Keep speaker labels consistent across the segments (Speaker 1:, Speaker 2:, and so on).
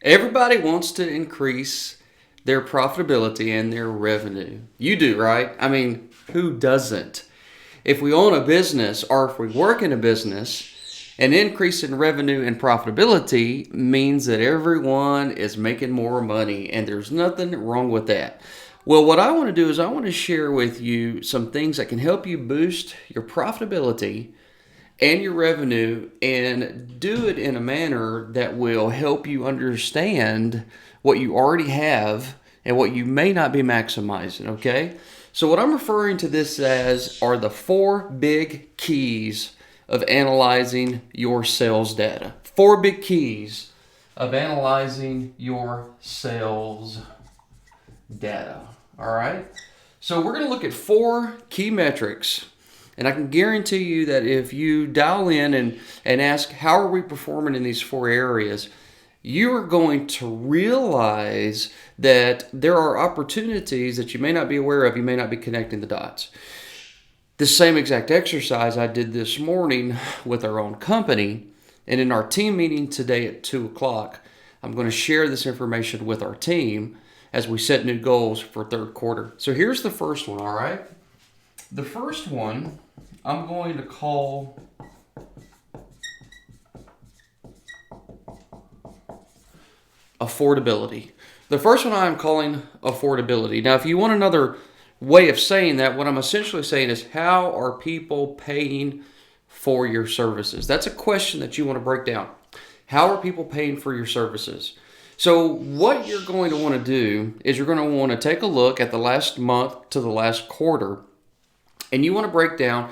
Speaker 1: Everybody wants to increase their profitability and their revenue. You do, right? I mean, who doesn't? If we own a business or if we work in a business, an increase in revenue and profitability means that everyone is making more money, and there's nothing wrong with that. Well, what I want to do is I want to share with you some things that can help you boost your profitability and your revenue and do it in a manner that will help you understand what you already have and what you may not be maximizing, okay? So what I'm referring to this as are the four big keys of analyzing your sales data. Four big keys of analyzing your sales data, all right? So we're going to look at four key metrics. And I can guarantee you that if you dial in and ask, how are we performing in these four areas, you are going to realize that there are opportunities that you may not be aware of. You may not be connecting the dots. The same exact exercise I did this morning with our own company. And in our team meeting today at 2 o'clock, I'm going to share this information with our team as we set new goals for third quarter. So here's the first one, all right? The first one I'm going to call affordability. The first one I'm calling affordability. Now, if you want another way of saying that, what I'm essentially saying is, how are people paying for your services? That's a question that you want to break down. How are people paying for your services? So what you're going to want to do is you're going to want to take a look at the last month to the last quarter, and you want to break down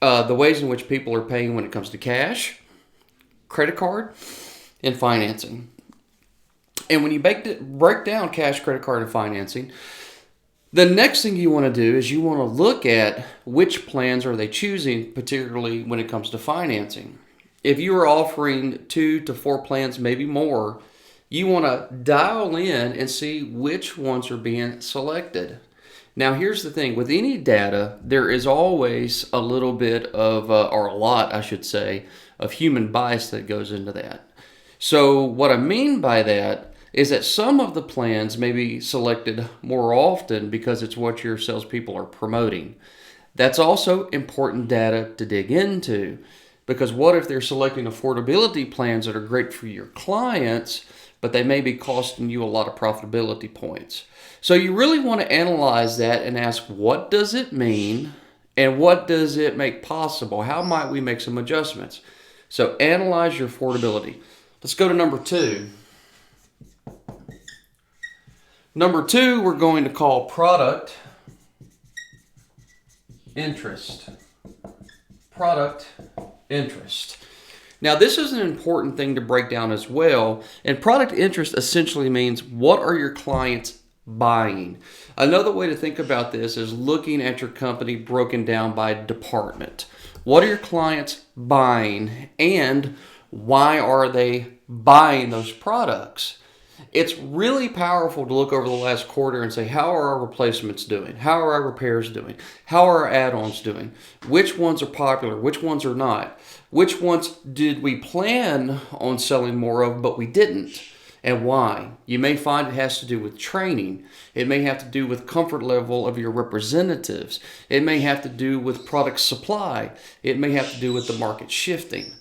Speaker 1: the ways in which people are paying when it comes to cash, credit card, and financing. And when you break down cash, credit card, and financing, the next thing you want to do is you want to look at which plans are they choosing, particularly when it comes to financing. If you are offering 2 to 4 plans, maybe more, you want to dial in and see which ones are being selected. Now, here's the thing. With any data, there is always a little bit of, or a lot, I should say, of human bias that goes into that. So what I mean by that is that some of the plans may be selected more often because it's what your salespeople are promoting. That's also important data to dig into, because what if they're selecting affordability plans that are great for your clients, but they may be costing you a lot of profitability points? So you really want to analyze that and ask, what does it mean and what does it make possible? How might we make some adjustments? So analyze your affordability. Let's go to number 2. Number 2, we're going to call product interest. Product interest. Now, this is an important thing to break down as well. And product interest essentially means, what are your clients buying? Another way to think about this is looking at your company broken down by department. What are your clients buying, and why are they buying those products? It's really powerful to look over the last quarter and say, how are our replacements doing? How are our repairs doing? How are our add-ons doing? Which ones are popular? Which ones are not? Which ones did we plan on selling more of, but we didn't? And why? You may find it has to do with training. It may have to do with comfort level of your representatives. It may have to do with product supply. It may have to do with the market shifting.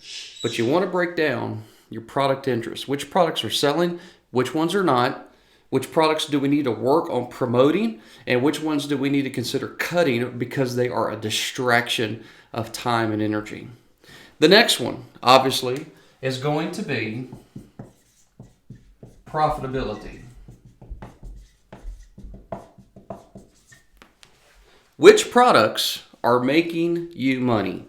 Speaker 1: But you want to break down your product interest. Which products are selling? Which ones are not? Which products do we need to work on promoting? And which ones do we need to consider cutting because they are a distraction of time and energy? The next one, obviously, is going to be profitability. Which products are making you money?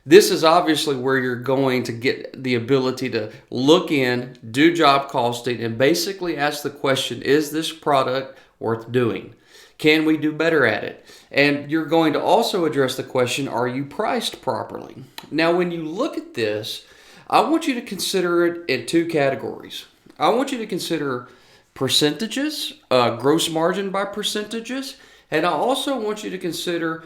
Speaker 1: This is obviously where you're going to get the ability to look in, do job costing, and basically ask the question, is this product worth doing? Can we do better at it? And you're going to also address the question, are you priced properly? Now, when you look at this, I want you to consider it in 2 categories. I want you to consider percentages, gross margin by percentages, and I also want you to consider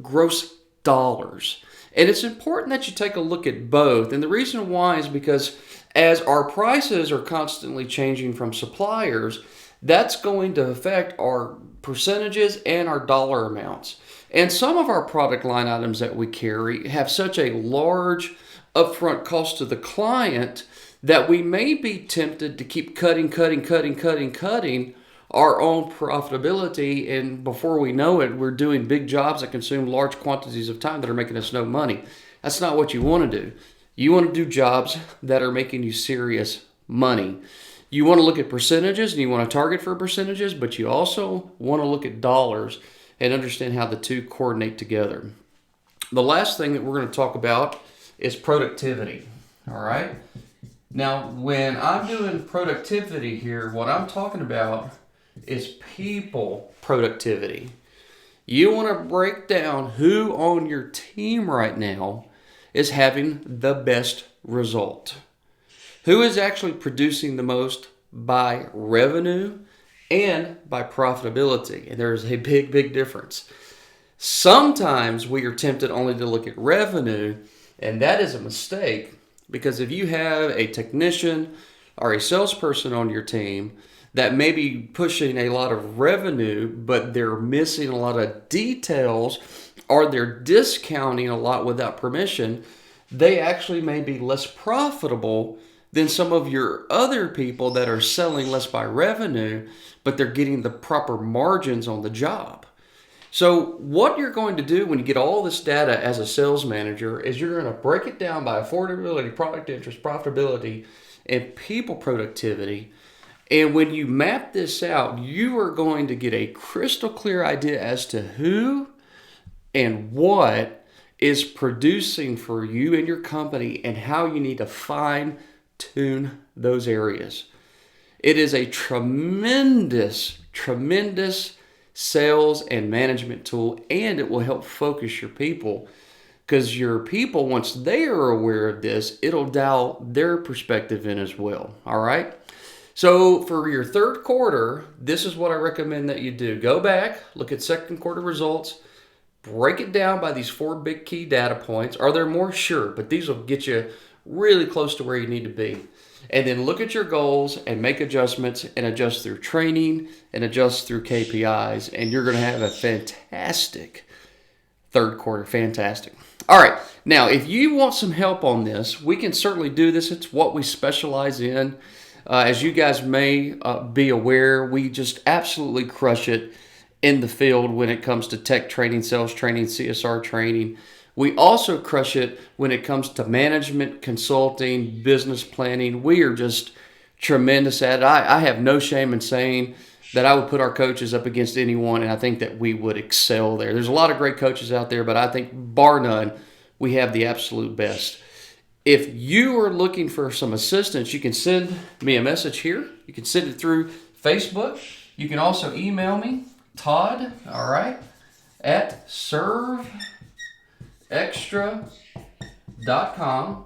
Speaker 1: gross dollars. And it's important that you take a look at both. And the reason why is because as our prices are constantly changing from suppliers, that's going to affect our percentages and our dollar amounts. And some of our product line items that we carry have such a large upfront cost to the client that we may be tempted to keep cutting our own profitability. And before we know it, we're doing big jobs that consume large quantities of time that are making us no money. That's not what you want to do. You want to do jobs that are making you serious money. You want to look at percentages and you want to target for percentages, but you also want to look at dollars and understand how the two coordinate together. The last thing that we're going to talk about is productivity. All right. Now, when I'm doing productivity here, what I'm talking about is people productivity. You want to break down who on your team right now is having the best result. Who is actually producing the most by revenue and by profitability. And there's a big difference. Sometimes we are tempted only to look at revenue, and that is a mistake, because if you have a technician or a salesperson on your team that may be pushing a lot of revenue, but they're missing a lot of details, or they're discounting a lot without permission, they actually may be less profitable than some of your other people that are selling less by revenue, but they're getting the proper margins on the job. So what you're going to do when you get all this data as a sales manager is you're going to break it down by affordability, product interest, profitability, and people productivity. And when you map this out, you are going to get a crystal clear idea as to who and what is producing for you and your company and how you need to fine-tune those areas. It is a tremendous sales and management tool, and it will help focus your people, because your people, once they are aware of this, it'll dial their perspective in as well. All right. So for your third quarter, this is what I recommend that you do. Go back, look at second quarter results, break it down by these 4 big key data points. Are there more? Sure, but these will get you really close to where you need to be. And then look at your goals and make adjustments, and adjust through training and adjust through KPIs, and you're going to have a fantastic third quarter. Fantastic. All right. Now, if you want some help on this, we can certainly do this. It's what we specialize in. As you guys may be aware, we just absolutely crush it in the field when it comes to tech training, sales training, CSR training. We also crush it when it comes to management, consulting, business planning. We are just tremendous at it. I have no shame in saying that I would put our coaches up against anyone, and I think that we would excel there. There's a lot of great coaches out there, but I think bar none, we have the absolute best. If you are looking for some assistance, you can send me a message here. You can send it through Facebook. You can also email me, Todd, all right, at serveextra.com.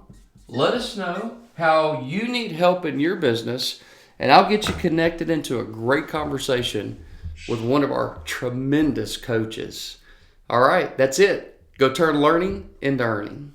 Speaker 1: Let us know how you need help in your business, and I'll get you connected into a great conversation with one of our tremendous coaches. All right, that's it. Go turn learning into earning.